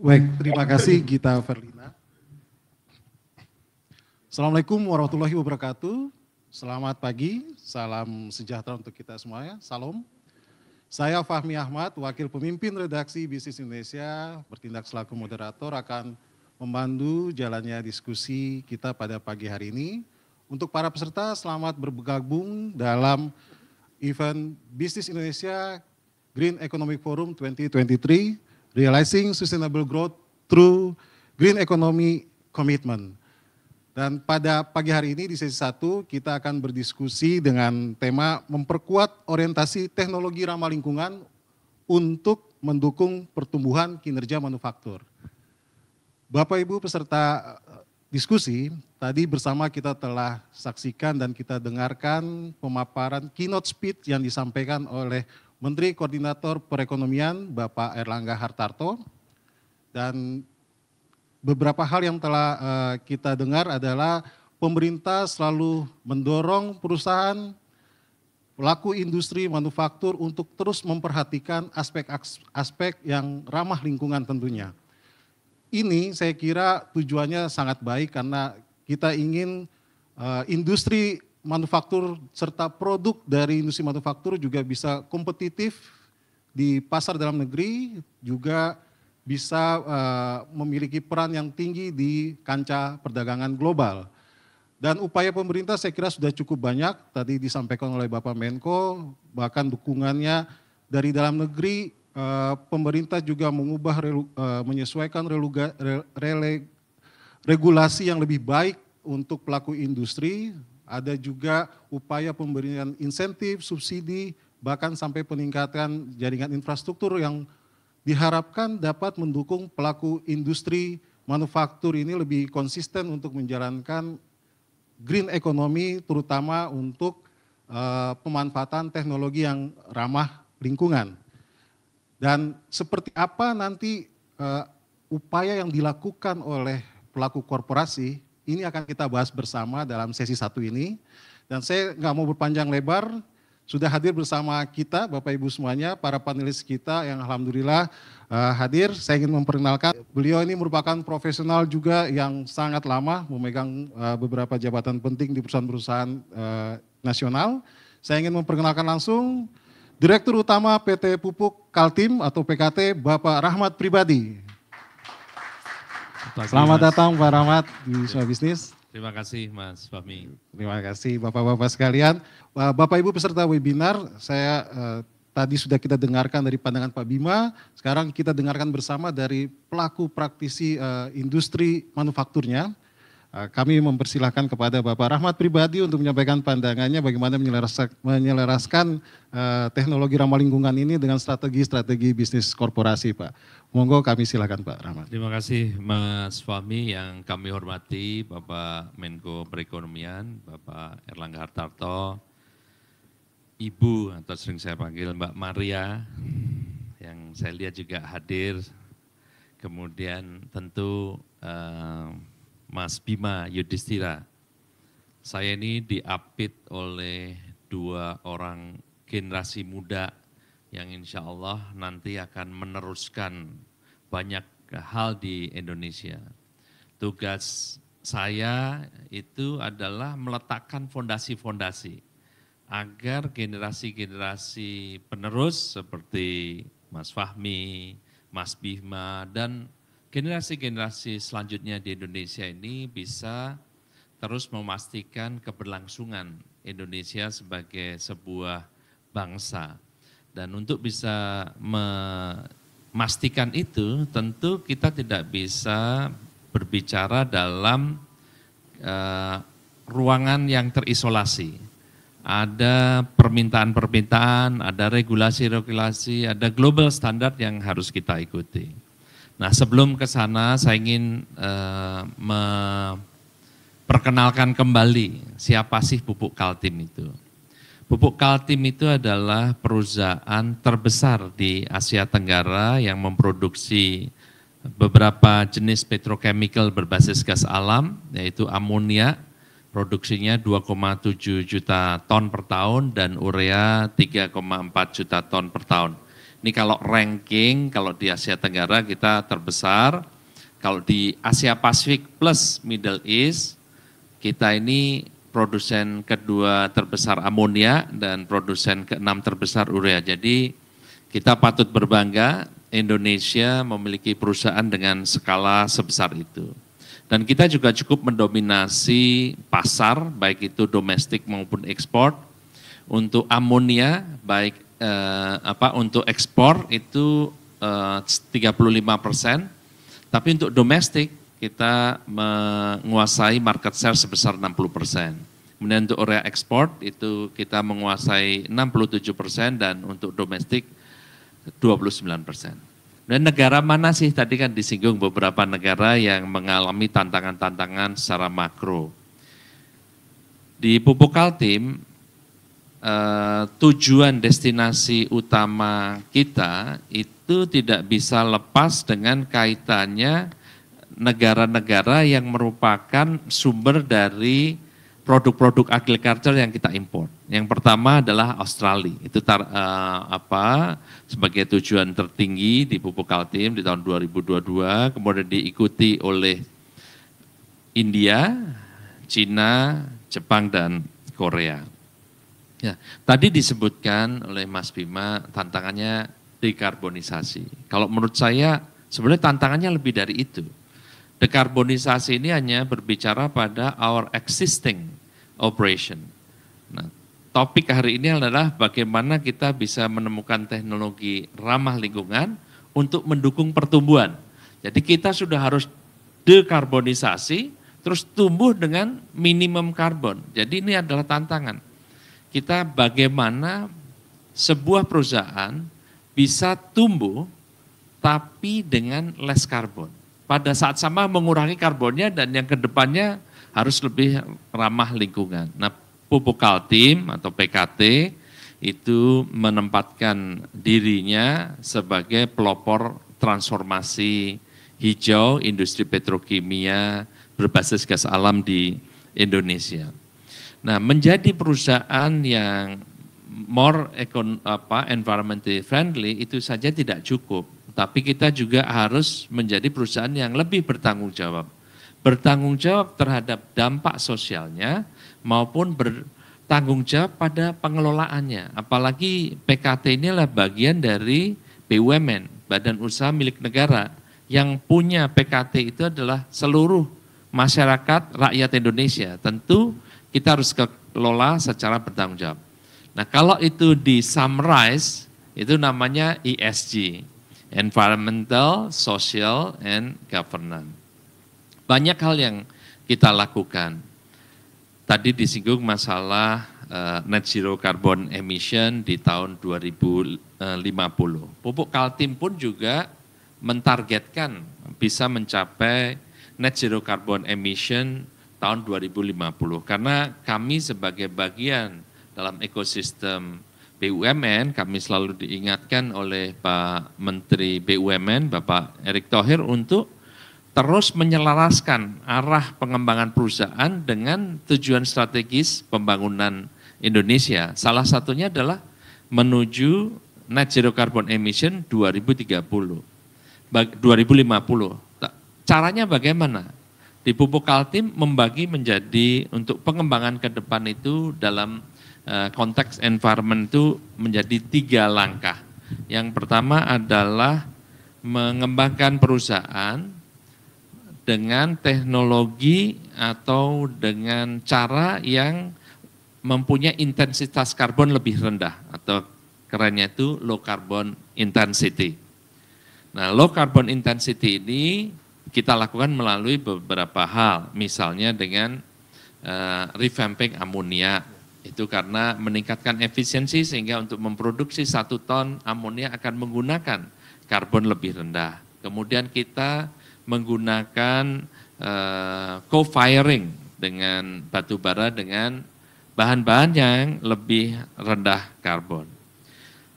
Baik, terima kasih Gita Verlina. Assalamualaikum warahmatullahi wabarakatuh. Selamat pagi, salam sejahtera untuk kita semuanya. Salam. Saya Fahmi Ahmad, Wakil Pemimpin Redaksi Bisnis Indonesia, bertindak selaku moderator akan membantu jalannya diskusi kita pada pagi hari ini. Untuk para peserta, selamat bergabung dalam event Bisnis Indonesia Green Economic Forum 2023, Realizing Sustainable Growth Through Green Economy Commitment. Dan pada pagi hari ini di sesi 1 kita akan berdiskusi dengan tema memperkuat orientasi teknologi ramah lingkungan untuk mendukung pertumbuhan kinerja manufaktur. Bapak Ibu peserta diskusi, tadi bersama kita telah saksikan dan kita dengarkan pemaparan keynote speech yang disampaikan oleh Menteri Koordinator Perekonomian Bapak Airlangga Hartarto. Dan beberapa hal yang telah kita dengar adalah pemerintah selalu mendorong perusahaan pelaku industri manufaktur untuk terus memperhatikan aspek-aspek yang ramah lingkungan tentunya. Ini saya kira tujuannya sangat baik karena kita ingin industri manufaktur serta produk dari industri manufaktur juga bisa kompetitif di pasar dalam negeri, juga bisa memiliki peran yang tinggi di kancah perdagangan global. Dan upaya pemerintah saya kira sudah cukup banyak, tadi disampaikan oleh Bapak Menko, bahkan dukungannya dari dalam negeri, pemerintah juga mengubah, menyesuaikan regulasi yang lebih baik untuk pelaku industri. Ada juga upaya pemberian insentif, subsidi, bahkan sampai peningkatan jaringan infrastruktur yang diharapkan dapat mendukung pelaku industri manufaktur ini lebih konsisten untuk menjalankan green economy, terutama untuk pemanfaatan teknologi yang ramah lingkungan. Dan seperti apa nanti upaya yang dilakukan oleh pelaku korporasi, ini akan kita bahas bersama dalam sesi 1 ini. Dan saya nggak mau berpanjang lebar, sudah hadir bersama kita Bapak Ibu semuanya, para panelis kita yang alhamdulillah hadir. Saya ingin memperkenalkan, beliau ini merupakan profesional juga yang sangat lama, memegang beberapa jabatan penting di perusahaan-perusahaan nasional. Saya ingin memperkenalkan langsung Direktur Utama PT Pupuk Kaltim atau PKT, Bapak Rahmat Pribadi. Selamat datang Pak Rahmat di Semua Bisnis. Terima kasih Mas Fahmi. Terima kasih Bapak-Bapak sekalian. Bapak Ibu peserta webinar, saya tadi sudah kita dengarkan dari pandangan Pak Bima, sekarang kita dengarkan bersama dari pelaku praktisi industri manufakturnya. Kami mempersilahkan kepada Bapak Rahmat Pribadi untuk menyampaikan pandangannya bagaimana menyelaraskan teknologi ramah lingkungan ini dengan strategi-strategi bisnis korporasi, Pak. Monggo kami silakan Pak Rahmat. Terima kasih Mas Fahmi yang kami hormati, Bapak Menko Perekonomian, Bapak Airlangga Hartarto, Ibu atau sering saya panggil Mbak Maria, yang saya lihat juga hadir, kemudian tentu Mas Bima Yudhistira. Saya ini diapit oleh 2 orang generasi muda yang insya Allah nanti akan meneruskan banyak hal di Indonesia. Tugas saya itu adalah meletakkan fondasi-fondasi agar generasi-generasi penerus seperti Mas Fahmi, Mas Bima, dan generasi-generasi selanjutnya di Indonesia ini bisa terus memastikan keberlangsungan Indonesia sebagai sebuah bangsa. Dan untuk bisa memastikan itu, tentu kita tidak bisa berbicara dalam ruangan yang terisolasi. Ada permintaan-permintaan, ada regulasi-regulasi, ada global standard yang harus kita ikuti. Nah, sebelum ke sana saya ingin memperkenalkan kembali siapa sih Pupuk Kaltim itu. Pupuk Kaltim itu adalah perusahaan terbesar di Asia Tenggara yang memproduksi beberapa jenis petrochemical berbasis gas alam, yaitu amonia, produksinya 2,7 juta ton per tahun, dan urea 3,4 juta ton per tahun. Ini kalau ranking, kalau di Asia Tenggara kita terbesar, kalau di Asia Pasifik plus Middle East, kita ini produsen kedua terbesar amonia dan produsen keenam terbesar urea. Jadi kita patut berbangga Indonesia memiliki perusahaan dengan skala sebesar itu. Dan kita juga cukup mendominasi pasar, baik itu domestik maupun ekspor. Untuk amonia, baik untuk ekspor itu 35%, tapi untuk domestik kita menguasai market share sebesar 60%. Kemudian untuk urea ekspor itu kita menguasai 67% dan untuk domestik 29%. Dan negara mana sih, tadi kan disinggung beberapa negara yang mengalami tantangan-tantangan secara makro. Di Pupuk Kaltim, tujuan destinasi utama kita itu tidak bisa lepas dengan kaitannya negara-negara yang merupakan sumber dari produk-produk agriculture yang kita impor. Yang pertama adalah Australia, itu sebagai tujuan tertinggi di Pupuk Kaltim di tahun 2022, kemudian diikuti oleh India, Cina, Jepang, dan Korea. Ya, tadi disebutkan oleh Mas Bima tantangannya dekarbonisasi. Kalau menurut saya sebenarnya tantangannya lebih dari itu. Dekarbonisasi ini hanya berbicara pada our existing operation. Nah, topik hari ini adalah bagaimana kita bisa menemukan teknologi ramah lingkungan untuk mendukung pertumbuhan. Jadi kita sudah harus dekarbonisasi, terus tumbuh dengan minimum karbon. Jadi ini adalah tantangan. Kita bagaimana sebuah perusahaan bisa tumbuh tapi dengan less karbon. Pada saat sama mengurangi karbonnya dan yang kedepannya harus lebih ramah lingkungan. Nah, Pupuk Kaltim atau PKT itu menempatkan dirinya sebagai pelopor transformasi hijau industri petrokimia berbasis gas alam di Indonesia. Nah, menjadi perusahaan yang more environmentally friendly itu saja tidak cukup, tapi kita juga harus menjadi perusahaan yang lebih bertanggung jawab. Bertanggung jawab terhadap dampak sosialnya maupun bertanggung jawab pada pengelolaannya. Apalagi PKT ini adalah bagian dari BUMN, Badan Usaha Milik Negara, yang punya PKT itu adalah seluruh masyarakat rakyat Indonesia. Tentu kita harus kelola secara bertanggung jawab. Nah, kalau itu di summarize, itu namanya ESG, Environmental, Social, and Governance. Banyak hal yang kita lakukan. Tadi disinggung masalah net zero carbon emission di tahun 2050. Pupuk Kaltim pun juga mentargetkan bisa mencapai net zero carbon emission tahun 2050. Karena kami sebagai bagian dalam ekosistem BUMN, kami selalu diingatkan oleh Pak Menteri BUMN, Bapak Erick Thohir, untuk terus menyelaraskan arah pengembangan perusahaan dengan tujuan strategis pembangunan Indonesia. Salah satunya adalah menuju net zero carbon emission 2030, 2050. Caranya bagaimana? Di Pupuk Kaltim membagi menjadi untuk pengembangan ke depan itu dalam konteks environment itu menjadi 3 langkah. Yang pertama adalah mengembangkan perusahaan dengan teknologi atau dengan cara yang mempunyai intensitas karbon lebih rendah atau kerennya itu low carbon intensity. Nah, low carbon intensity ini kita lakukan melalui beberapa hal, misalnya dengan revamping amonia, itu karena meningkatkan efisiensi sehingga untuk memproduksi 1 ton amonia akan menggunakan karbon lebih rendah. Kemudian kita menggunakan co-firing dengan batu bara dengan bahan-bahan yang lebih rendah karbon.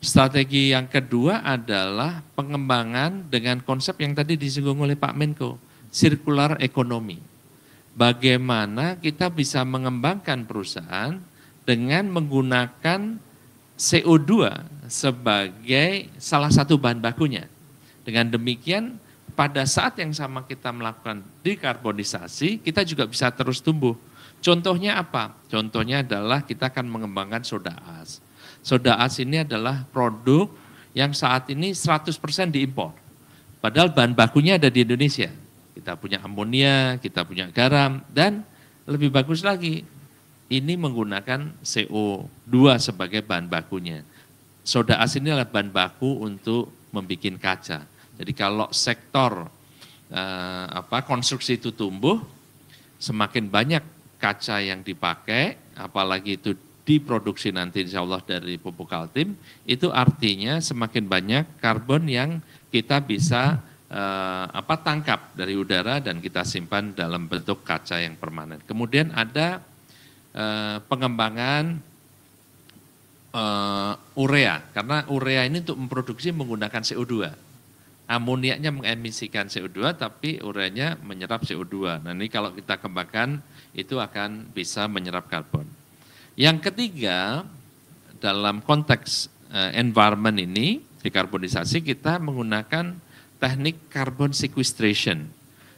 Strategi yang kedua adalah pengembangan dengan konsep yang tadi disinggung oleh Pak Menko, circular economy. Bagaimana kita bisa mengembangkan perusahaan dengan menggunakan CO2 sebagai salah satu bahan bakunya. Dengan demikian, pada saat yang sama kita melakukan dekarbonisasi, kita juga bisa terus tumbuh. Contohnya apa? Contohnya adalah kita akan mengembangkan soda as. Soda as ini adalah produk yang saat ini 100% diimpor. Padahal bahan bakunya ada di Indonesia. Kita punya amonia, kita punya garam, dan lebih bagus lagi, ini menggunakan CO2 sebagai bahan bakunya. Soda as ini adalah bahan baku untuk membuat kaca. Jadi kalau sektor konstruksi itu tumbuh, semakin banyak kaca yang dipakai, apalagi itu diproduksi nanti insya Allah dari pupuk Kaltim, itu artinya semakin banyak karbon yang kita bisa tangkap dari udara dan kita simpan dalam bentuk kaca yang permanen. Kemudian ada pengembangan urea, karena urea ini untuk memproduksi menggunakan CO2. Amoniaknya mengemisikan CO2, tapi ureanya menyerap CO2. Nah ini kalau kita kembangkan, itu akan bisa menyerap karbon. Yang ketiga, dalam konteks environment ini, dekarbonisasi, kita menggunakan teknik carbon sequestration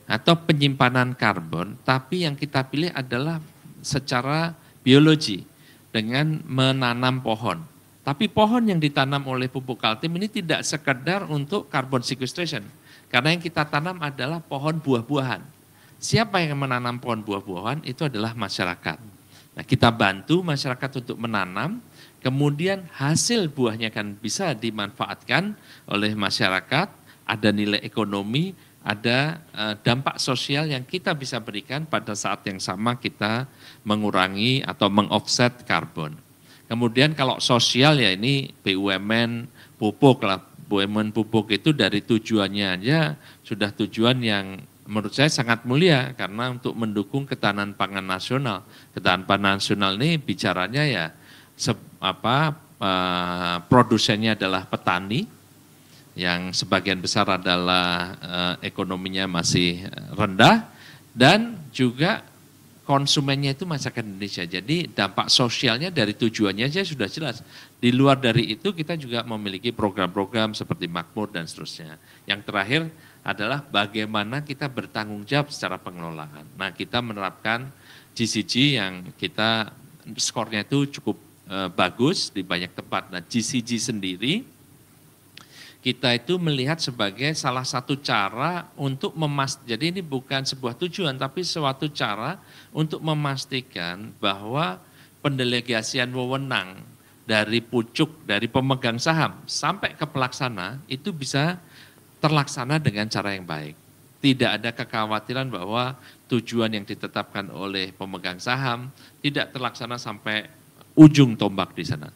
atau penyimpanan karbon, tapi yang kita pilih adalah secara biologi dengan menanam pohon. Tapi pohon yang ditanam oleh pupuk Kaltim ini tidak sekedar untuk carbon sequestration, karena yang kita tanam adalah pohon buah-buahan. Siapa yang menanam pohon buah-buahan? Itu adalah masyarakat. Nah, kita bantu masyarakat untuk menanam, kemudian hasil buahnya kan bisa dimanfaatkan oleh masyarakat, ada nilai ekonomi, ada dampak sosial yang kita bisa berikan pada saat yang sama kita mengurangi atau mengoffset karbon. Kemudian kalau sosial ya ini BUMN pupuk lah, BUMN pupuk itu dari tujuannya aja sudah tujuan yang menurut saya sangat mulia karena untuk mendukung ketahanan pangan nasional. Ketahanan pangan nasional ini bicaranya ya produsennya adalah petani yang sebagian besar adalah ekonominya masih rendah dan juga konsumennya itu masyarakat Indonesia. Jadi dampak sosialnya dari tujuannya saja sudah jelas. Di luar dari itu kita juga memiliki program-program seperti Makmur dan seterusnya. Yang terakhir adalah bagaimana kita bertanggung jawab secara pengelolaan. Nah kita menerapkan GCG yang kita skornya itu cukup bagus di banyak tempat. Nah GCG sendiri kita itu melihat sebagai salah satu cara untuk jadi ini bukan sebuah tujuan tapi suatu cara untuk memastikan bahwa pendelegasian wewenang dari pucuk, dari pemegang saham sampai ke pelaksana itu bisa terlaksana dengan cara yang baik. Tidak ada kekhawatiran bahwa tujuan yang ditetapkan oleh pemegang saham tidak terlaksana sampai ujung tombak di sana.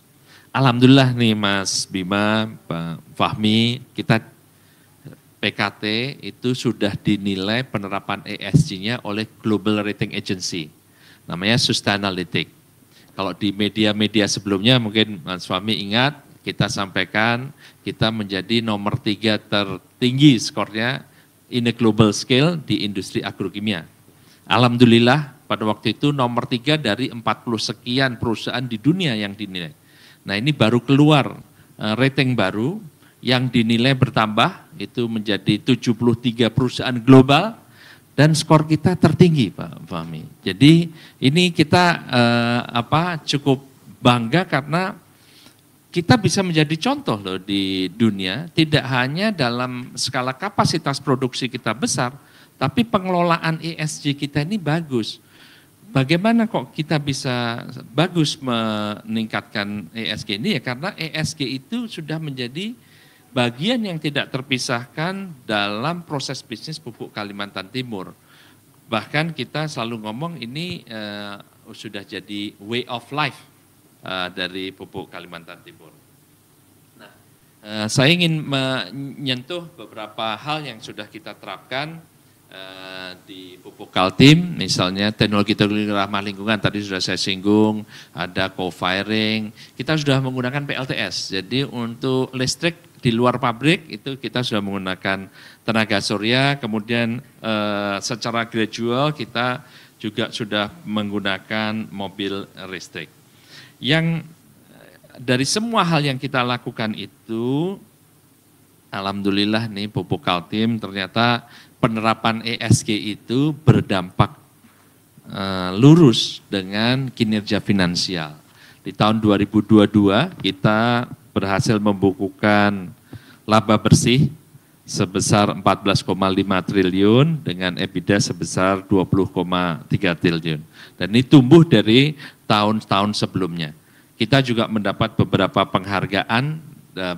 Alhamdulillah nih Mas Bima, Pak Fahmi, kita PKT itu sudah dinilai penerapan ESG-nya oleh Global Rating Agency, namanya Sustainalytics. Kalau di media-media sebelumnya mungkin Mas Fahmi ingat, kita sampaikan kita menjadi nomor 3 tertinggi skornya in a global scale di industri agrokimia. Alhamdulillah pada waktu itu nomor 3 dari 40 sekian perusahaan di dunia yang dinilai. Nah ini baru keluar rating baru yang dinilai bertambah itu menjadi 73 perusahaan global dan skor kita tertinggi Pak Fahmi. Jadi ini kita cukup bangga karena kita bisa menjadi contoh loh di dunia, tidak hanya dalam skala kapasitas produksi kita besar, tapi pengelolaan ESG kita ini bagus. Bagaimana kok kita bisa bagus meningkatkan ESG ini ya karena ESG itu sudah menjadi bagian yang tidak terpisahkan dalam proses bisnis pupuk Kalimantan Timur. Bahkan kita selalu ngomong ini sudah jadi way of life dari pupuk Kalimantan Timur. Nah, saya ingin menyentuh beberapa hal yang sudah kita terapkan di pupuk Kaltim, misalnya teknologi-teknologi ramah lingkungan tadi sudah saya singgung, ada co-firing, kita sudah menggunakan PLTS, jadi untuk listrik di luar pabrik itu kita sudah menggunakan tenaga surya, kemudian secara gradual kita juga sudah menggunakan mobil listrik. Yang dari semua hal yang kita lakukan itu, alhamdulillah nih Pupuk Kaltim ternyata penerapan ESG itu berdampak lurus dengan kinerja finansial. Di tahun 2022 kita berhasil membukukan laba bersih sebesar 14,5 triliun dengan EBITDA sebesar 20,3 triliun. Dan ini tumbuh dari tahun-tahun sebelumnya. Kita juga mendapat beberapa penghargaan,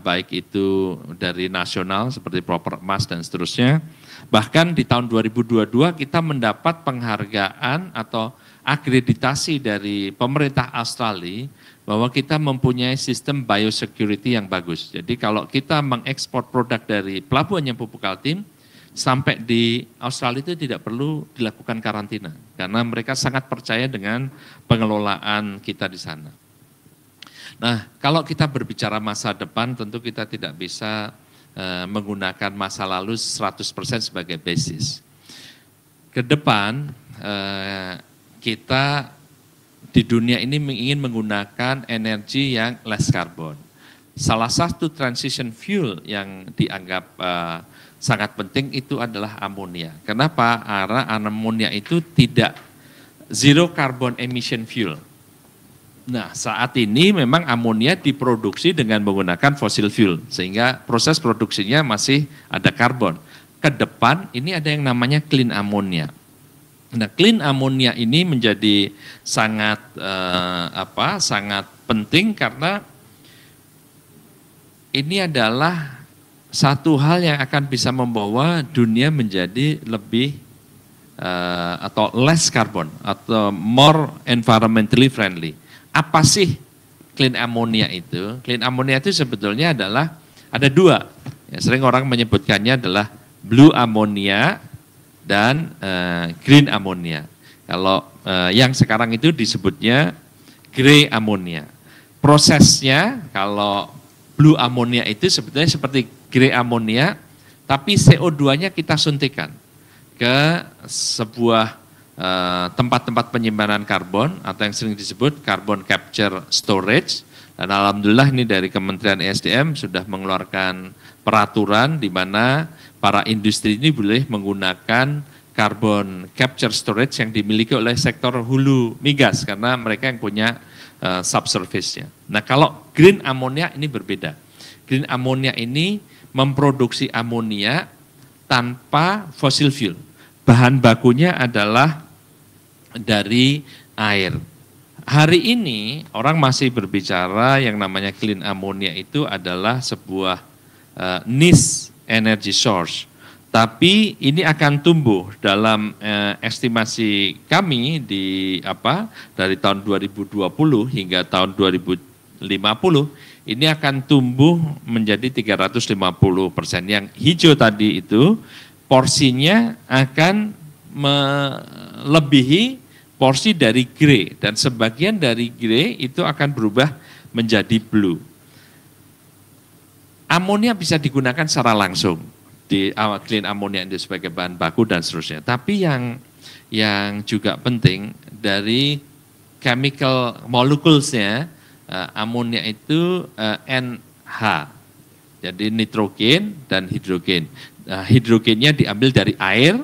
baik itu dari nasional seperti Proper Emas dan seterusnya. Bahkan di tahun 2022 kita mendapat penghargaan atau akreditasi dari pemerintah Australia bahwa kita mempunyai sistem biosecurity yang bagus. Jadi kalau kita mengekspor produk dari pelabuhannya Pupuk Kaltim, sampai di Australia itu tidak perlu dilakukan karantina, karena mereka sangat percaya dengan pengelolaan kita di sana. Nah, kalau kita berbicara masa depan, tentu kita tidak bisa menggunakan masa lalu 100% sebagai basis. Ke depan, kita di dunia ini ingin menggunakan energi yang less carbon. Salah satu transition fuel yang dianggap sangat penting itu adalah amonia. Kenapa? Karena amonia itu tidak zero carbon emission fuel. Nah, saat ini memang amonia diproduksi dengan menggunakan fossil fuel, sehingga proses produksinya masih ada karbon. Ke depan ini ada yang namanya clean ammonia. Nah, clean ammonia ini menjadi sangat sangat penting karena ini adalah satu hal yang akan bisa membawa dunia menjadi lebih atau less carbon atau more environmentally friendly. Apa sih clean ammonia itu? Clean ammonia itu sebetulnya adalah ada dua. Ya, sering orang menyebutkannya adalah blue ammonia dan green ammonia. Kalau yang sekarang itu disebutnya grey ammonia. Prosesnya kalau blue ammonia itu sebetulnya seperti grey ammonia, tapi CO2-nya kita suntikan ke sebuah tempat-tempat penyimpanan karbon atau yang sering disebut carbon capture storage. Dan alhamdulillah ini dari Kementerian ESDM sudah mengeluarkan peraturan di mana para industri ini boleh menggunakan carbon capture storage yang dimiliki oleh sektor hulu migas karena mereka yang punya subsurface-nya. Nah, kalau green ammonia ini berbeda. Green ammonia ini memproduksi amonia tanpa fossil fuel. Bahan bakunya adalah dari air. Hari ini orang masih berbicara yang namanya clean ammonia itu adalah sebuah niche energy source. Tapi ini akan tumbuh dalam estimasi kami dari tahun 2020 hingga tahun 2050 ini akan tumbuh menjadi 350%. Yang hijau tadi itu porsinya akan melebihi porsi dari grey dan sebagian dari grey itu akan berubah menjadi blue. Amonia bisa digunakan secara langsung di clean ammonia itu sebagai bahan baku dan seterusnya. Tapi yang juga penting dari chemical moleculesnya amonia itu NH. Jadi nitrogen dan hidrogen. Hidrogennya diambil dari air,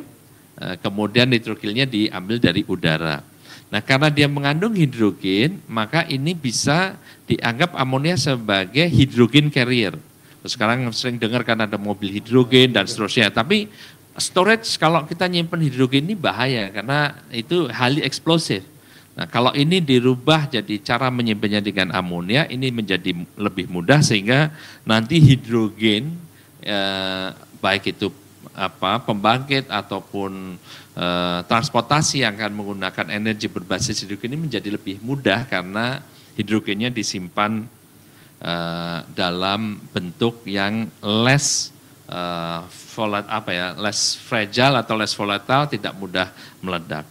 kemudian nitrogennya diambil dari udara. Nah, karena dia mengandung hidrogen, maka ini bisa dianggap amonia sebagai hidrogen carrier. Terus sekarang sering dengar kan ada mobil hidrogen dan seterusnya. Tapi storage kalau kita nyimpen hidrogen ini bahaya karena itu highly explosive. Nah, kalau ini dirubah jadi cara menyimpannya dengan amonia, ini menjadi lebih mudah sehingga nanti hidrogen baik itu pembangkit ataupun transportasi yang akan menggunakan energi berbasis hidrogen ini menjadi lebih mudah karena hidrogennya disimpan dalam bentuk yang less fragile atau less volatile, tidak mudah meledak.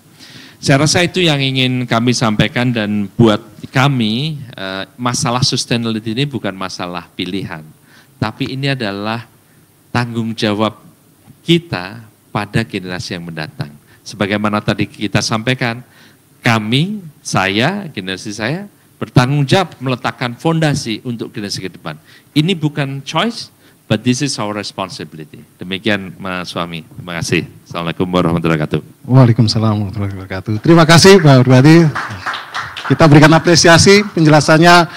Saya rasa itu yang ingin kami sampaikan dan buat kami masalah sustainability ini bukan masalah pilihan, tapi ini adalah tanggung jawab kita pada generasi yang mendatang. Sebagaimana tadi kita sampaikan, kami, saya, generasi saya, bertanggung jawab meletakkan fondasi untuk generasi ke depan. Ini bukan choice, but this is our responsibility. Demikian Mas Fahmi. Terima kasih. Assalamualaikum warahmatullahi wabarakatuh. Waalaikumsalam warahmatullahi wabarakatuh. Terima kasih Pak Pribadi. Kita berikan apresiasi, penjelasannya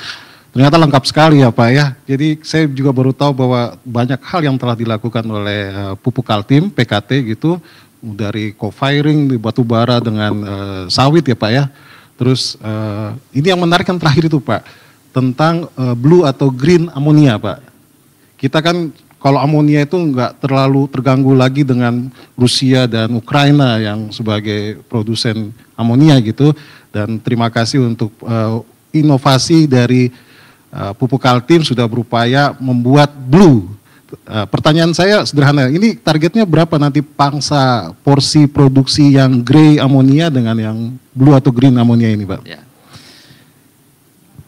ternyata lengkap sekali ya Pak ya. Jadi saya juga baru tahu bahwa banyak hal yang telah dilakukan oleh Pupuk Kaltim, PKT gitu, dari co-firing di batu bara dengan sawit ya Pak ya. Terus ini yang menarik yang terakhir itu Pak, tentang blue atau green amonia Pak. Kita kan kalau amonia itu nggak terlalu terganggu lagi dengan Rusia dan Ukraina yang sebagai produsen amonia gitu. Dan terima kasih untuk inovasi dari Pupuk Kaltim sudah berupaya membuat blue. Pertanyaan saya sederhana, ini targetnya berapa nanti pangsa porsi produksi yang grey amonia dengan yang blue atau green amonia ini Pak? Ya.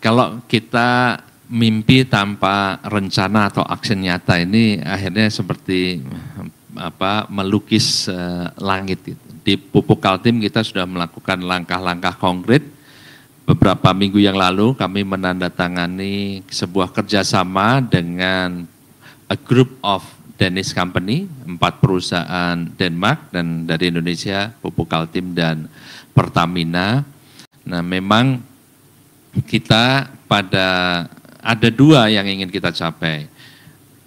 Kalau kita mimpi tanpa rencana atau action nyata ini akhirnya seperti melukis langit gitu. Di Pupuk Kaltim kita sudah melakukan langkah-langkah konkret. Beberapa minggu yang lalu kami menandatangani sebuah kerjasama dengan a group of Danish company, 4 perusahaan Denmark dan dari Indonesia, Pupuk Kaltim dan Pertamina. Nah memang kita ada 2 yang ingin kita capai.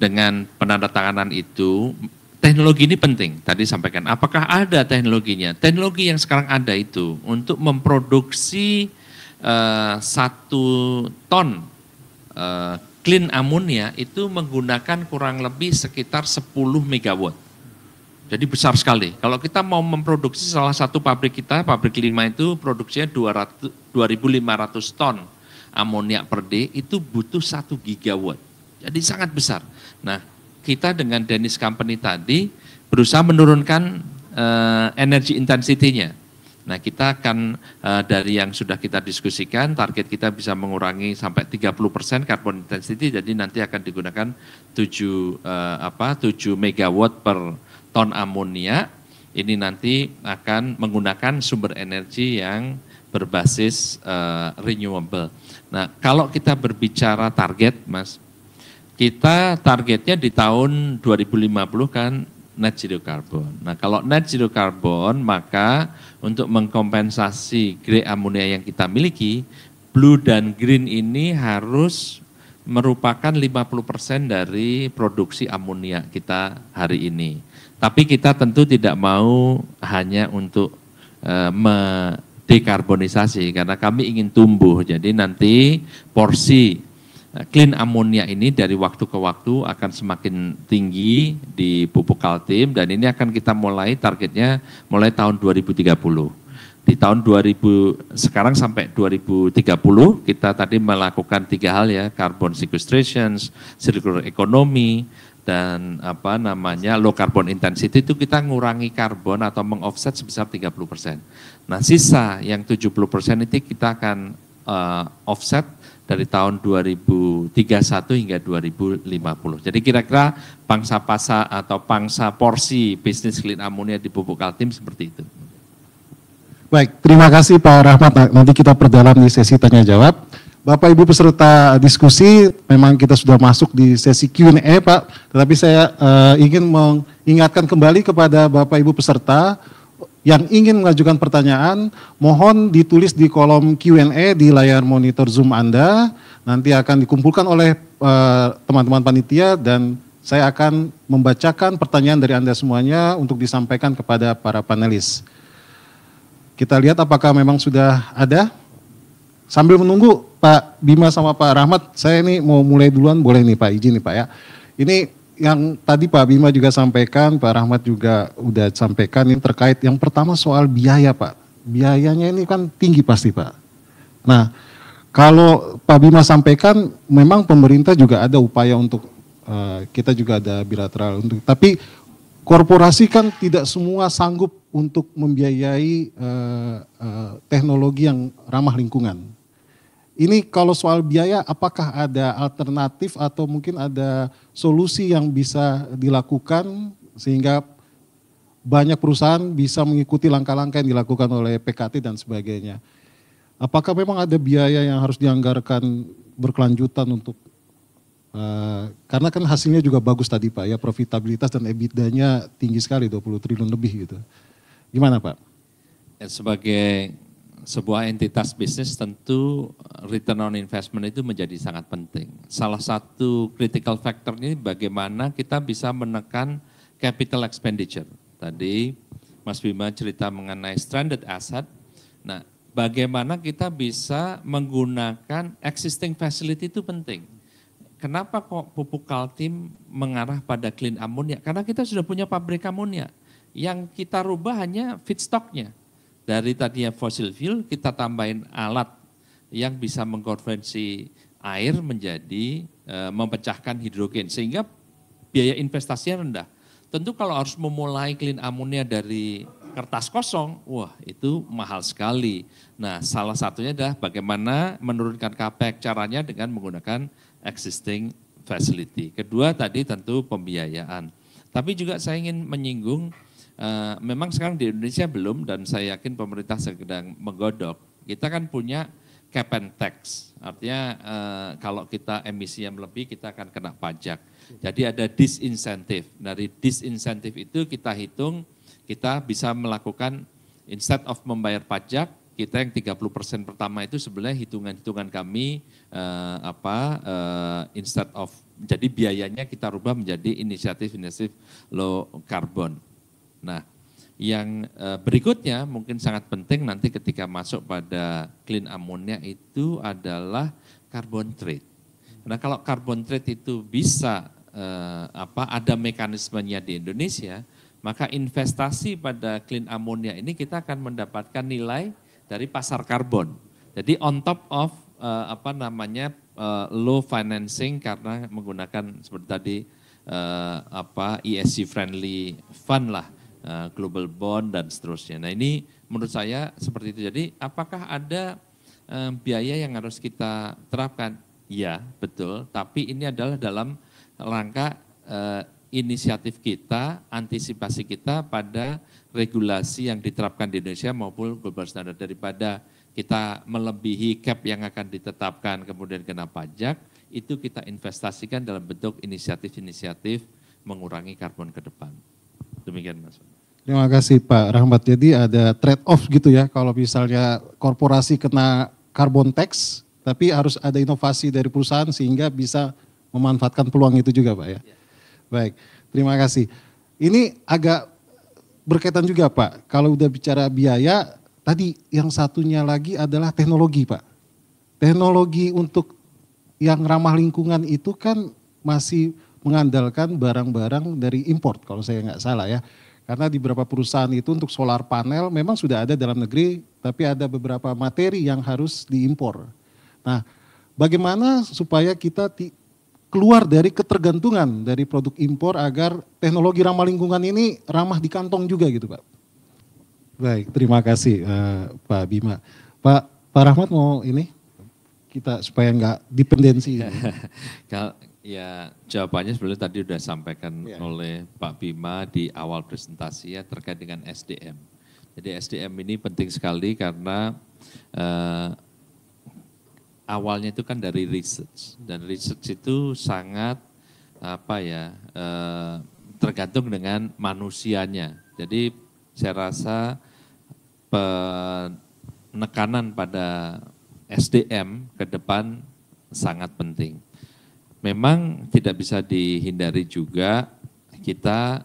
Dengan penandatanganan itu, teknologi ini penting. Tadi sampaikan, apakah ada teknologinya? Teknologi yang sekarang ada itu untuk memproduksi 1 ton clean ammonia itu menggunakan kurang lebih sekitar 10 megawatt. Jadi besar sekali. Kalau kita mau memproduksi salah satu pabrik kita, pabrik 5 itu produksinya 2.500 ton amonia per day, itu butuh 1 gigawatt. Jadi sangat besar. Nah, kita dengan Danish Company tadi berusaha menurunkan energy intensity-nya. Nah, kita akan dari yang sudah kita diskusikan, target kita bisa mengurangi sampai 30% carbon intensity, jadi nanti akan digunakan 7 megawatt per ton amonia. Ini nanti akan menggunakan sumber energi yang berbasis renewable. Nah, kalau kita berbicara target, Mas, kita targetnya di tahun 2050 kan net zero carbon. Nah, kalau net zero carbon, maka untuk mengkompensasi grey ammonia yang kita miliki, blue dan green ini harus merupakan 50% dari produksi amonia kita hari ini. Tapi kita tentu tidak mau hanya untuk dekarbonisasi karena kami ingin tumbuh. Jadi nanti porsi clean ammonia ini dari waktu ke waktu akan semakin tinggi di Pupuk Kaltim dan ini akan kita mulai targetnya mulai tahun 2030. Di tahun sekarang sampai 2030 kita tadi melakukan 3 hal ya, carbon sequestration, circular economy, dan low carbon intensity itu kita ngurangi karbon atau mengoffset sebesar 30%. Nah sisa yang 70% itu kita akan offset dari tahun 2031 hingga 2050. Jadi kira-kira pangsa pasar atau pangsa porsi bisnis clean ammonia di Pupuk Kaltim seperti itu. Baik, terima kasih Pak Rahmat. Nanti kita perdalam di sesi tanya jawab. Bapak Ibu peserta diskusi, memang kita sudah masuk di sesi Q&A Pak, tetapi saya ingin mengingatkan kembali kepada Bapak Ibu peserta yang ingin mengajukan pertanyaan, mohon ditulis di kolom Q&A di layar monitor Zoom Anda, nanti akan dikumpulkan oleh teman-teman panitia dan saya akan membacakan pertanyaan dari Anda semuanya untuk disampaikan kepada para panelis. Kita lihat apakah memang sudah ada. Sambil menunggu Pak Bima sama Pak Rahmat, saya ini mau mulai duluan, boleh nih Pak, izin nih Pak ya. Ini yang tadi Pak Bima juga sampaikan, Pak Rahmat juga udah sampaikan, ini terkait yang pertama soal biaya Pak. Biayanya ini kan tinggi pasti Pak. Nah, kalau Pak Bima sampaikan, memang pemerintah juga ada upaya untuk, kita juga ada bilateral untuk, tapi korporasi kan tidak semua sanggup untuk membiayai teknologi yang ramah lingkungan. Ini kalau soal biaya, apakah ada alternatif atau mungkin ada solusi yang bisa dilakukan sehingga banyak perusahaan bisa mengikuti langkah-langkah yang dilakukan oleh PKT dan sebagainya. apakah memang ada biaya yang harus dianggarkan berkelanjutan untuk karena kan hasilnya juga bagus tadi Pak ya, profitabilitas dan EBITDA-nya tinggi sekali 20 triliun lebih gitu. Gimana Pak? Ya, sebagai sebuah entitas bisnis tentu return on investment itu menjadi sangat penting. Salah satu critical factor ini bagaimana kita bisa menekan capital expenditure. Tadi Mas Bima cerita mengenai stranded asset. Nah, bagaimana kita bisa menggunakan existing facility itu penting. Kenapa kok pupuk Kaltim mengarah pada clean ammonia? Karena kita sudah punya pabrik amonia. Yang kita rubah hanya feedstocknya. Dari tadinya fossil fuel kita tambahin alat yang bisa mengkonversi air menjadi mempecahkan hidrogen. Sehingga biaya investasinya rendah. Tentu kalau harus memulai clean ammonia dari kertas kosong, wah itu mahal sekali. Nah salah satunya adalah bagaimana menurunkan capex, caranya dengan menggunakan existing facility. Kedua tadi tentu pembiayaan. Tapi juga saya ingin menyinggung, memang sekarang di Indonesia belum dan saya yakin pemerintah sedang menggodok. Kita kan punya cap and tax, artinya kalau kita emisi yang lebih kita akan kena pajak. Jadi ada disincentive, dari disincentive itu kita hitung, kita bisa melakukan instead of membayar pajak, kita yang 30% pertama itu sebenarnya hitungan-hitungan kami instead of, jadi biayanya kita rubah menjadi inisiatif low carbon. Nah, yang berikutnya mungkin sangat penting nanti ketika masuk pada clean ammonia itu adalah carbon trade. Nah, kalau carbon trade itu bisa ada mekanismenya di Indonesia, maka investasi pada clean ammonia ini kita akan mendapatkan nilai dari pasar karbon. Jadi on top of low financing karena menggunakan seperti tadi ESG friendly fund lah, global bond dan seterusnya. Nah ini menurut saya seperti itu. Jadi apakah ada biaya yang harus kita terapkan? Ya betul, tapi ini adalah dalam rangka inisiatif kita, antisipasi kita pada regulasi yang diterapkan di Indonesia maupun global standard, daripada kita melebihi cap yang akan ditetapkan kemudian kena pajak, itu kita investasikan dalam bentuk inisiatif-inisiatif mengurangi karbon ke depan. Demikian Mas. Terima kasih Pak Rahmat. Jadi ada trade off gitu ya, kalau misalnya korporasi kena carbon tax, tapi harus ada inovasi dari perusahaan sehingga bisa memanfaatkan peluang itu juga Pak ya. Baik, terima kasih. Ini agak berkaitan juga Pak, kalau udah bicara biaya, tadi yang satunya lagi adalah teknologi Pak. Teknologi untuk yang ramah lingkungan itu kan masih mengandalkan barang-barang dari import kalau saya nggak salah ya. Karena di beberapa perusahaan itu untuk solar panel memang sudah ada dalam negeri, tapi ada beberapa materi yang harus diimpor. Nah, bagaimana supaya kita keluar dari ketergantungan dari produk impor agar teknologi ramah lingkungan ini ramah di kantong juga gitu Pak. Baik, terima kasih Pak Bima. Pak Rahmat mau ini kita supaya nggak dependensi. Ya jawabannya sebenarnya tadi sudah sampaikan oleh Pak Bima di awal presentasi ya terkait dengan SDM. Jadi SDM ini penting sekali karena awalnya itu kan dari research dan research itu sangat tergantung dengan manusianya. Jadi saya rasa penekanan pada SDM ke depan sangat penting. Memang tidak bisa dihindari juga kita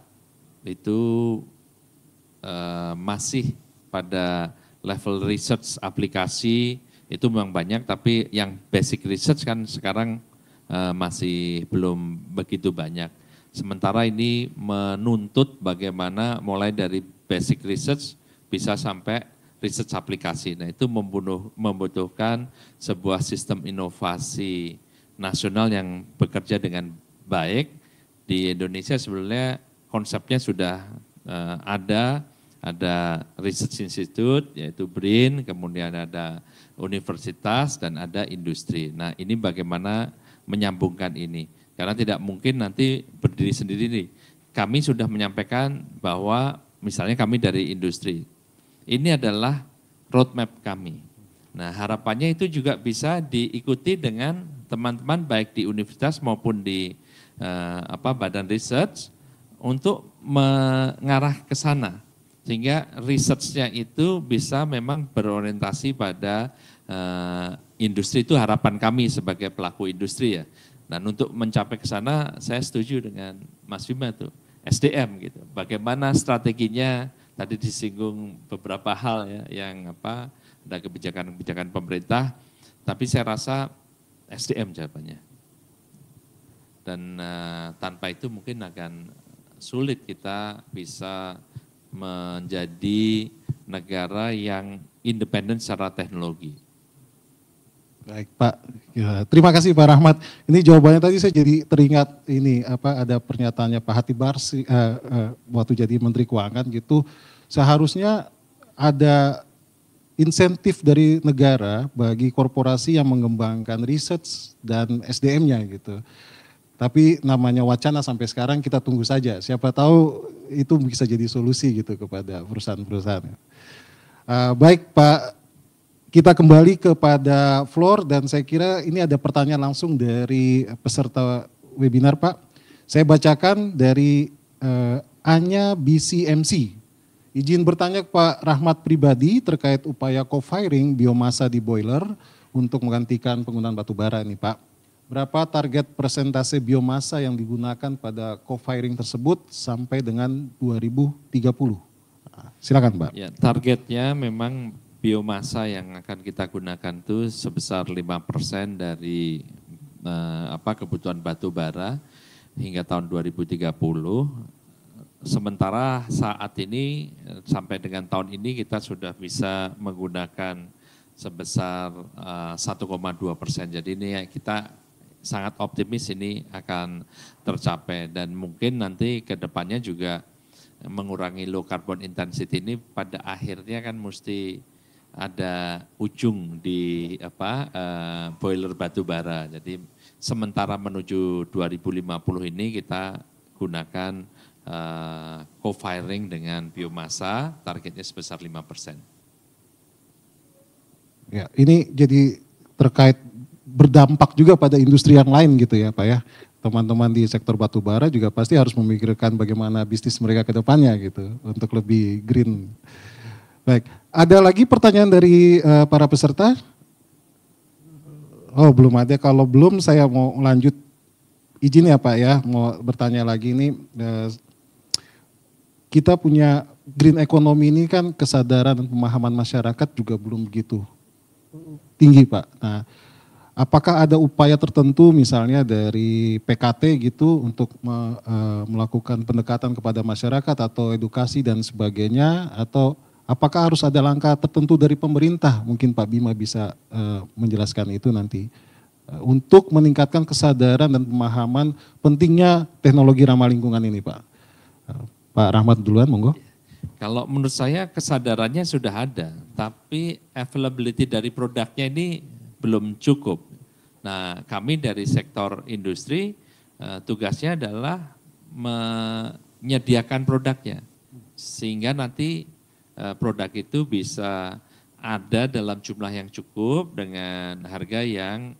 itu masih pada level research aplikasi itu memang banyak, tapi yang basic research kan sekarang masih belum begitu banyak. Sementara ini menuntut bagaimana mulai dari basic research bisa sampai research aplikasi. Nah itu membutuhkan sebuah sistem inovasi nasional yang bekerja dengan baik. Di Indonesia sebenarnya konsepnya sudah ada research institute yaitu BRIN, kemudian ada universitas dan ada industri. Nah ini bagaimana menyambungkan ini, karena tidak mungkin nanti berdiri sendiri nih. Kami sudah menyampaikan bahwa misalnya kami dari industri, ini adalah roadmap kami. Nah, harapannya itu juga bisa diikuti dengan teman-teman baik di universitas maupun di badan research untuk mengarah ke sana. Sehingga research-nya itu bisa memang berorientasi pada industri, itu harapan kami sebagai pelaku industri ya. Dan untuk mencapai ke sana saya setuju dengan Mas Bima tuh, SDM gitu. Bagaimana strateginya, tadi disinggung beberapa hal ya yang ada kebijakan-kebijakan pemerintah, tapi saya rasa SDM jawabannya. Dan tanpa itu mungkin akan sulit kita bisa menjadi negara yang independen secara teknologi. Baik Pak, ya, terima kasih Pak Rahmat. Ini jawabannya tadi saya jadi teringat ini ada pernyataannya Pak Hati Barsi waktu jadi Menteri Keuangan gitu. Seharusnya ada insentif dari negara bagi korporasi yang mengembangkan research dan SDM-nya gitu. Tapi namanya wacana sampai sekarang kita tunggu saja. Siapa tahu itu bisa jadi solusi gitu kepada perusahaan-perusahaan. Baik Pak, kita kembali kepada floor dan saya kira ini ada pertanyaan langsung dari peserta webinar Pak. Saya bacakan dari Anya BCMC. Izin bertanya ke Pak Rahmat pribadi terkait upaya co-firing biomasa di boiler untuk menggantikan penggunaan batu bara ini Pak. Berapa target persentase biomasa yang digunakan pada co-firing tersebut sampai dengan 2030? Silakan Pak. Ya, targetnya memang biomasa yang akan kita gunakan itu sebesar 5% dari kebutuhan batu bara hingga tahun 2030. Sementara saat ini sampai dengan tahun ini kita sudah bisa menggunakan sebesar 1,2%. Jadi ini kita sangat optimis ini akan tercapai dan mungkin nanti ke depannya juga mengurangi low carbon intensity ini pada akhirnya kan mesti ada ujung di boiler batu bara. Jadi sementara menuju 2050 ini kita gunakan co-firing dengan biomasa, targetnya sebesar 5%. Ya, ini jadi terkait berdampak juga pada industri yang lain gitu ya Pak ya. Teman-teman di sektor batu bara juga pasti harus memikirkan bagaimana bisnis mereka ke depannya gitu untuk lebih green. Baik, ada lagi pertanyaan dari para peserta? Oh belum ada, kalau belum saya mau lanjut, izin ya Pak ya, mau bertanya lagi ini. Kita punya green economy ini kan kesadaran dan pemahaman masyarakat juga belum begitu tinggi Pak. Nah, apakah ada upaya tertentu misalnya dari PKT gitu untuk melakukan pendekatan kepada masyarakat atau edukasi dan sebagainya, atau apakah harus ada langkah tertentu dari pemerintah? Mungkin Pak Bima bisa menjelaskan itu nanti. Untuk meningkatkan kesadaran dan pemahaman pentingnya teknologi ramah lingkungan ini Pak. Pak Rahmat duluan, monggo. Kalau menurut saya kesadarannya sudah ada, tapi availability dari produknya ini belum cukup. Nah, kami dari sektor industri tugasnya adalah menyediakan produknya, sehingga nanti produk itu bisa ada dalam jumlah yang cukup dengan harga yang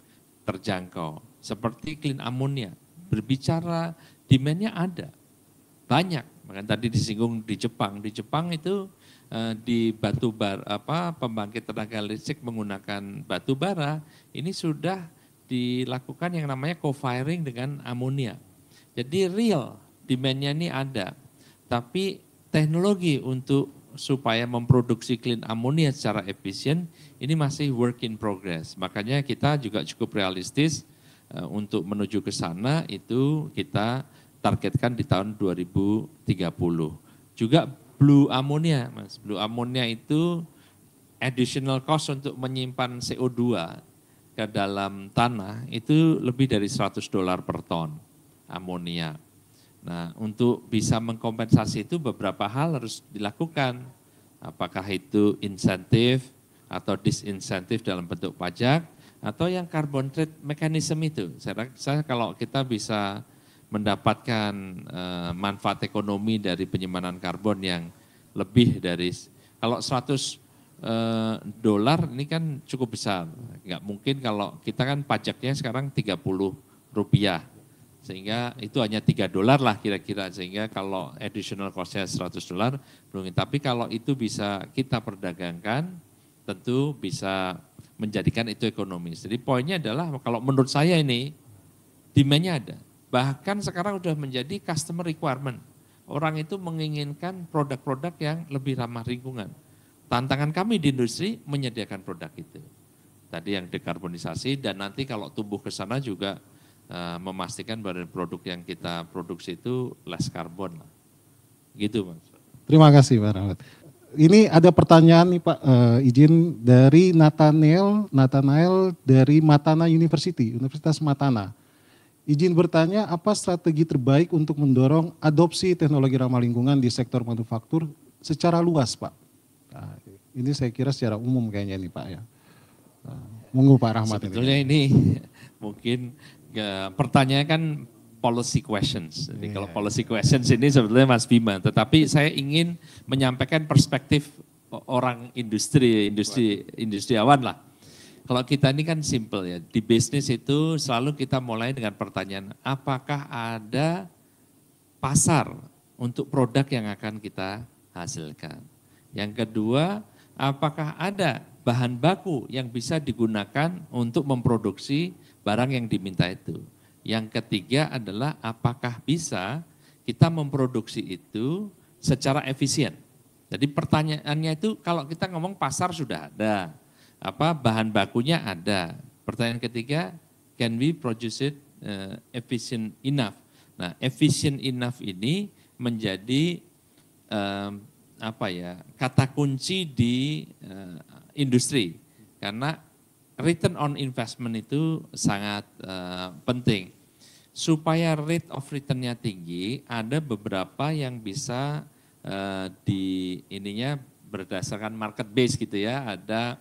terjangkau. Seperti clean ammonia, berbicara demand-nya ada, banyak. Makanya tadi disinggung di Jepang itu di batu bara pembangkit tenaga listrik menggunakan batu bara ini sudah dilakukan yang namanya co-firing dengan amonia. Jadi real demand-nya ini ada, tapi teknologi untuk supaya memproduksi clean ammonia secara efisien ini masih work in progress. Makanya kita juga cukup realistis untuk menuju ke sana itu kita targetkan di tahun 2030. Juga blue ammonia, Mas. Blue ammonia itu additional cost untuk menyimpan CO2 ke dalam tanah itu lebih dari $100 per ton amonia. Nah, untuk bisa mengkompensasi itu beberapa hal harus dilakukan. Apakah itu insentif atau disinsentif dalam bentuk pajak atau yang carbon trade mechanism itu. Saya rasa kalau kita bisa mendapatkan manfaat ekonomi dari penyimpanan karbon yang lebih dari, kalau 100 dolar ini kan cukup besar. Nggak mungkin kalau kita kan pajaknya sekarang 30 rupiah. Sehingga itu hanya 3 dolar lah kira-kira. Sehingga kalau additional cost-nya 100 dolar, tapi kalau itu bisa kita perdagangkan, tentu bisa menjadikan itu ekonomis. Jadi poinnya adalah kalau menurut saya ini, demand-nya ada. Bahkan sekarang sudah menjadi customer requirement. Orang itu menginginkan produk-produk yang lebih ramah lingkungan. Tantangan kami di industri menyediakan produk itu. Tadi yang dekarbonisasi dan nanti kalau tumbuh ke sana juga memastikan bahwa produk yang kita produksi itu less carbon. Gitu Mas. Terima kasih Pak Rahmat. Ini ada pertanyaan nih Pak, izin dari Nathanael dari Matana University, Universitas Matana. Izin bertanya, apa strategi terbaik untuk mendorong adopsi teknologi ramah lingkungan di sektor manufaktur secara luas Pak? Nah, ini saya kira secara umum kayaknya nih Pak ya. Monggo Pak Rahmat. Sebetulnya ini mungkin pertanyaan kan policy questions. Jadi kalau policy questions ini sebetulnya Mas Bima, tetapi saya ingin menyampaikan perspektif orang industriawan lah. Kalau kita ini kan simple ya, di bisnis itu selalu kita mulai dengan pertanyaan, apakah ada pasar untuk produk yang akan kita hasilkan? Yang kedua, apakah ada bahan baku yang bisa digunakan untuk memproduksi barang yang diminta itu? Yang ketiga adalah apakah bisa kita memproduksi itu secara efisien? Jadi pertanyaannya itu kalau kita ngomong pasar sudah ada, bahan bakunya ada. Pertanyaan ketiga, can we produce it efficient enough? Nah, efficient enough ini menjadi kata kunci di industri karena return on investment itu sangat penting. Supaya rate of return-nya tinggi, ada beberapa yang bisa berdasarkan market base gitu ya, ada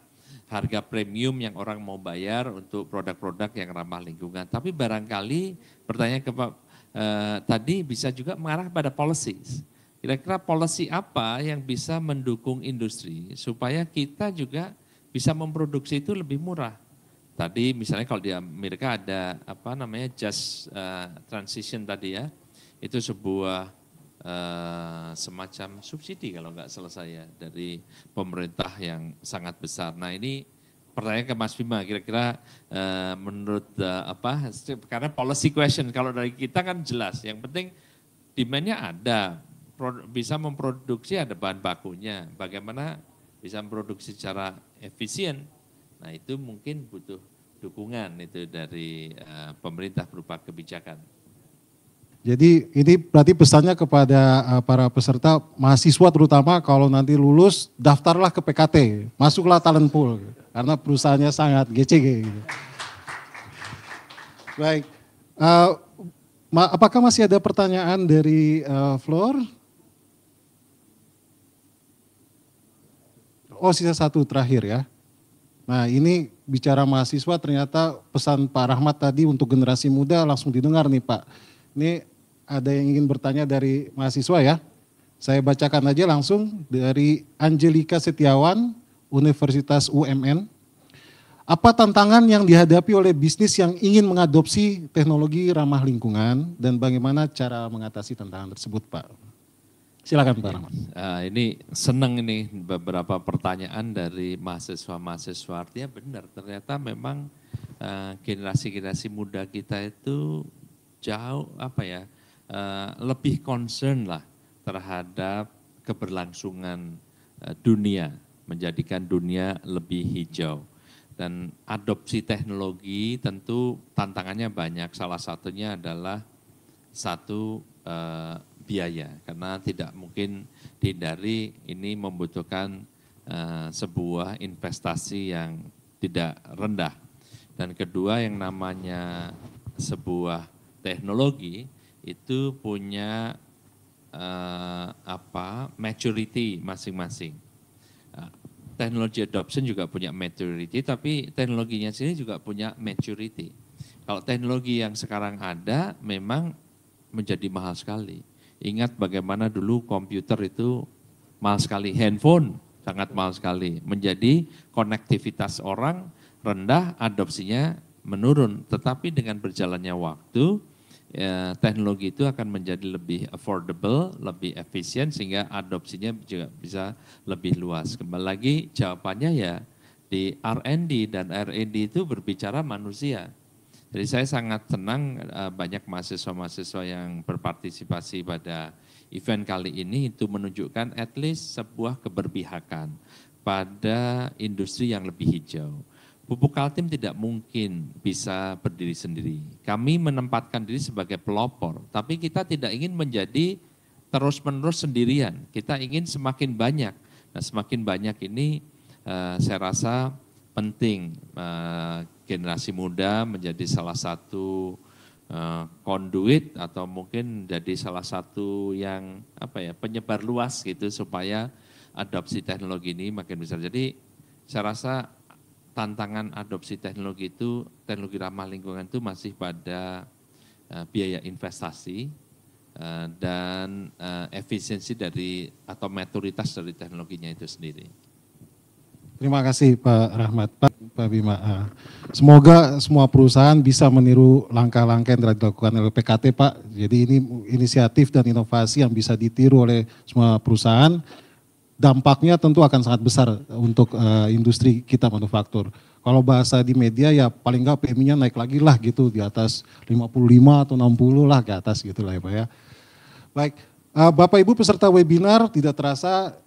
harga premium yang orang mau bayar untuk produk-produk yang ramah lingkungan. Tapi barangkali pertanyaan tadi bisa juga mengarah pada policies. Kira-kira policy apa yang bisa mendukung industri supaya kita juga bisa memproduksi itu lebih murah. Tadi misalnya kalau di Amerika ada just transition tadi ya, itu sebuah semacam subsidi kalau nggak salah saya dari pemerintah yang sangat besar. Nah ini pertanyaan ke Mas Bima, kira-kira menurut karena policy question kalau dari kita kan jelas, yang penting demand-nya ada. Bisa memproduksi ada bahan bakunya, bagaimana bisa memproduksi secara efisien. Nah itu mungkin butuh dukungan itu dari pemerintah berupa kebijakan. Jadi ini berarti pesannya kepada para peserta mahasiswa terutama kalau nanti lulus daftarlah ke PKT, masuklah talent pool karena perusahaannya sangat GCG. Gitu. Baik, apakah masih ada pertanyaan dari floor? Oh sisa satu terakhir ya. Nah ini bicara mahasiswa ternyata pesan Pak Rahmat tadi untuk generasi muda langsung didengar nih Pak. Ini ada yang ingin bertanya dari mahasiswa ya. Saya bacakan aja langsung dari Angelika Setiawan, Universitas UMN. Apa tantangan yang dihadapi oleh bisnis yang ingin mengadopsi teknologi ramah lingkungan dan bagaimana cara mengatasi tantangan tersebut Pak? Silakan Pak Rahmat. Ini senang ini beberapa pertanyaan dari mahasiswa-mahasiswa, artinya benar ternyata memang generasi-generasi muda kita itu jauh lebih concern lah terhadap keberlangsungan dunia, menjadikan dunia lebih hijau. Dan adopsi teknologi tentu tantangannya banyak, salah satunya adalah biaya, karena tidak mungkin dihindari ini membutuhkan sebuah investasi yang tidak rendah. Dan kedua yang namanya sebuah teknologi itu punya maturity masing-masing. Teknologi adoption juga punya maturity, tapi teknologinya sendiri juga punya maturity. Kalau teknologi yang sekarang ada memang menjadi mahal sekali. Ingat bagaimana dulu komputer itu mahal sekali, handphone sangat mahal sekali. Menjadi konektivitas orang rendah, adopsinya menurun. Tetapi dengan berjalannya waktu, teknologi itu akan menjadi lebih affordable, lebih efisien, sehingga adopsinya juga bisa lebih luas. Kembali lagi jawabannya ya di R&D dan R&D itu berbicara manusia. Jadi saya sangat senang banyak mahasiswa-mahasiswa yang berpartisipasi pada event kali ini itu menunjukkan at least sebuah keberpihakan pada industri yang lebih hijau. Pupuk Kaltim tidak mungkin bisa berdiri sendiri. Kami menempatkan diri sebagai pelopor, tapi kita tidak ingin menjadi terus-menerus sendirian. Kita ingin semakin banyak. Nah, semakin banyak ini saya rasa penting generasi muda menjadi salah satu konduit atau mungkin jadi salah satu yang penyebar luas gitu supaya adopsi teknologi ini makin besar. Jadi saya rasa tantangan adopsi teknologi itu, teknologi ramah lingkungan itu masih pada biaya investasi dan efisiensi dari atau maturitas dari teknologinya itu sendiri. Terima kasih Pak Rahmat, Pak Bima. Semoga semua perusahaan bisa meniru langkah-langkah yang telah dilakukan oleh PKT Pak. Jadi ini inisiatif dan inovasi yang bisa ditiru oleh semua perusahaan. Dampaknya tentu akan sangat besar untuk industri kita manufaktur. Kalau bahasa di media ya paling nggak PMI-nya naik lagi lah gitu di atas 55 atau 60 lah ke atas gitu lah ya Pak ya. Baik. Bapak Ibu peserta webinar, tidak terasa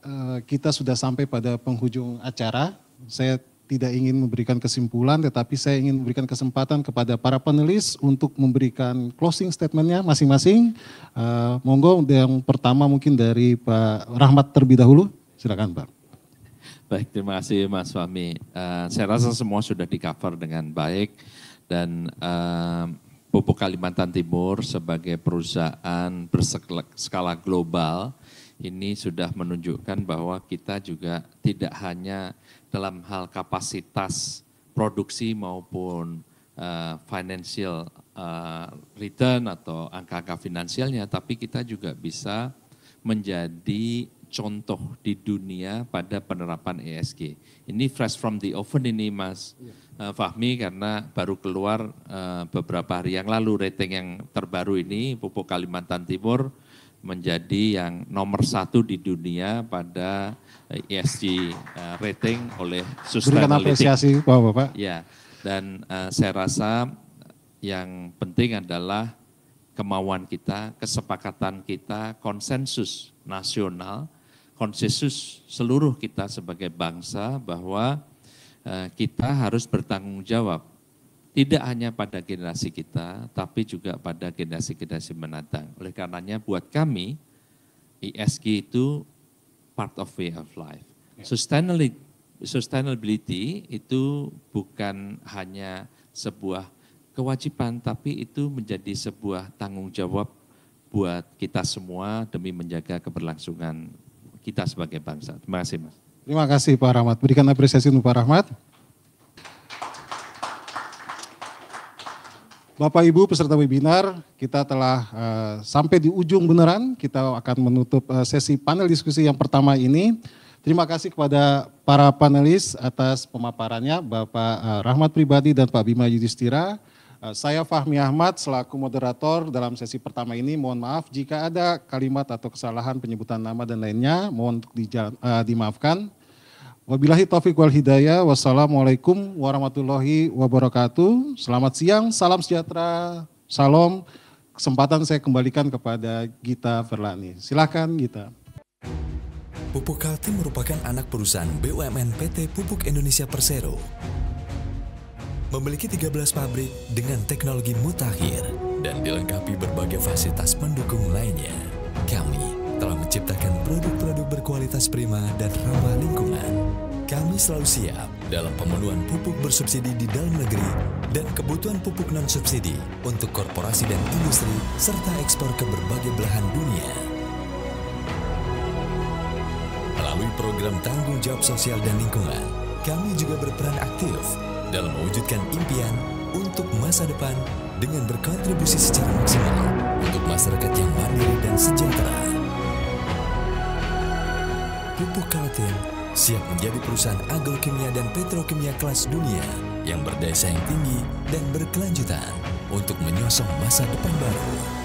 kita sudah sampai pada penghujung acara. Saya tidak ingin memberikan kesimpulan, tetapi saya ingin memberikan kesempatan kepada para panelis untuk memberikan closing statement-nya masing-masing. Monggo yang pertama mungkin dari Pak Rahmat terlebih dahulu, silakan Pak. Baik, terima kasih Mas Fahmi. Saya rasa semua sudah di-cover dengan baik dan Pupuk Kalimantan Timur sebagai perusahaan berskala global ini sudah menunjukkan bahwa kita juga tidak hanya dalam hal kapasitas produksi maupun financial return atau angka-angka finansialnya, tapi kita juga bisa menjadi contoh di dunia pada penerapan ESG. Ini fresh from the oven ini Mas Fahmi, karena baru keluar beberapa hari yang lalu rating yang terbaru ini Pupuk Kalimantan Timur menjadi yang nomor 1 di dunia pada ESG rating oleh Sustainalytics. Berikan apresiasi Bapak. Ya, dan saya rasa yang penting adalah kemauan kita, kesepakatan kita, konsensus nasional, konsensus seluruh kita sebagai bangsa bahwa kita harus bertanggung jawab, tidak hanya pada generasi kita, tapi juga pada generasi-generasi mendatang. Oleh karenanya buat kami, ESG itu part of way of life. Sustainability itu bukan hanya sebuah kewajiban, tapi itu menjadi sebuah tanggung jawab buat kita semua demi menjaga keberlangsungan kita sebagai bangsa. Terima kasih Mas. Terima kasih Pak Rahmat. Berikan apresiasi untuk Pak Rahmat. Bapak Ibu peserta webinar, kita telah sampai di ujung beneran. Kita akan menutup sesi panel diskusi yang pertama ini. Terima kasih kepada para panelis atas pemaparannya, Bapak Rahmat Pribadi dan Pak Bima Yudhistira. Saya Fahmi Ahmad selaku moderator dalam sesi pertama ini. Mohon maaf jika ada kalimat atau kesalahan penyebutan nama dan lainnya, mohon untuk dimaafkan. Wabillahi taufiq wal hidayah. Wassalamualaikum warahmatullahi wabarakatuh. Selamat siang, salam sejahtera, salam. Kesempatan saya kembalikan kepada Gita Verlani. Silakan Gita. Pupuk Kaltim merupakan anak perusahaan BUMN PT Pupuk Indonesia Persero. Memiliki 13 pabrik dengan teknologi mutakhir dan dilengkapi berbagai fasilitas pendukung lainnya. Kami telah menciptakan produk-produk berkualitas prima dan ramah lingkungan. Kami selalu siap dalam pemenuhan pupuk bersubsidi di dalam negeri dan kebutuhan pupuk non-subsidi untuk korporasi dan industri serta ekspor ke berbagai belahan dunia. Melalui program tanggung jawab sosial dan lingkungan, kami juga berperan aktif dalam mewujudkan impian untuk masa depan dengan berkontribusi secara maksimal untuk masyarakat yang mandiri dan sejahtera. Pupuk Kaltim siap menjadi perusahaan agrokimia dan petrokimia kelas dunia yang berdaya saing tinggi dan berkelanjutan untuk menyongsong masa depan baru.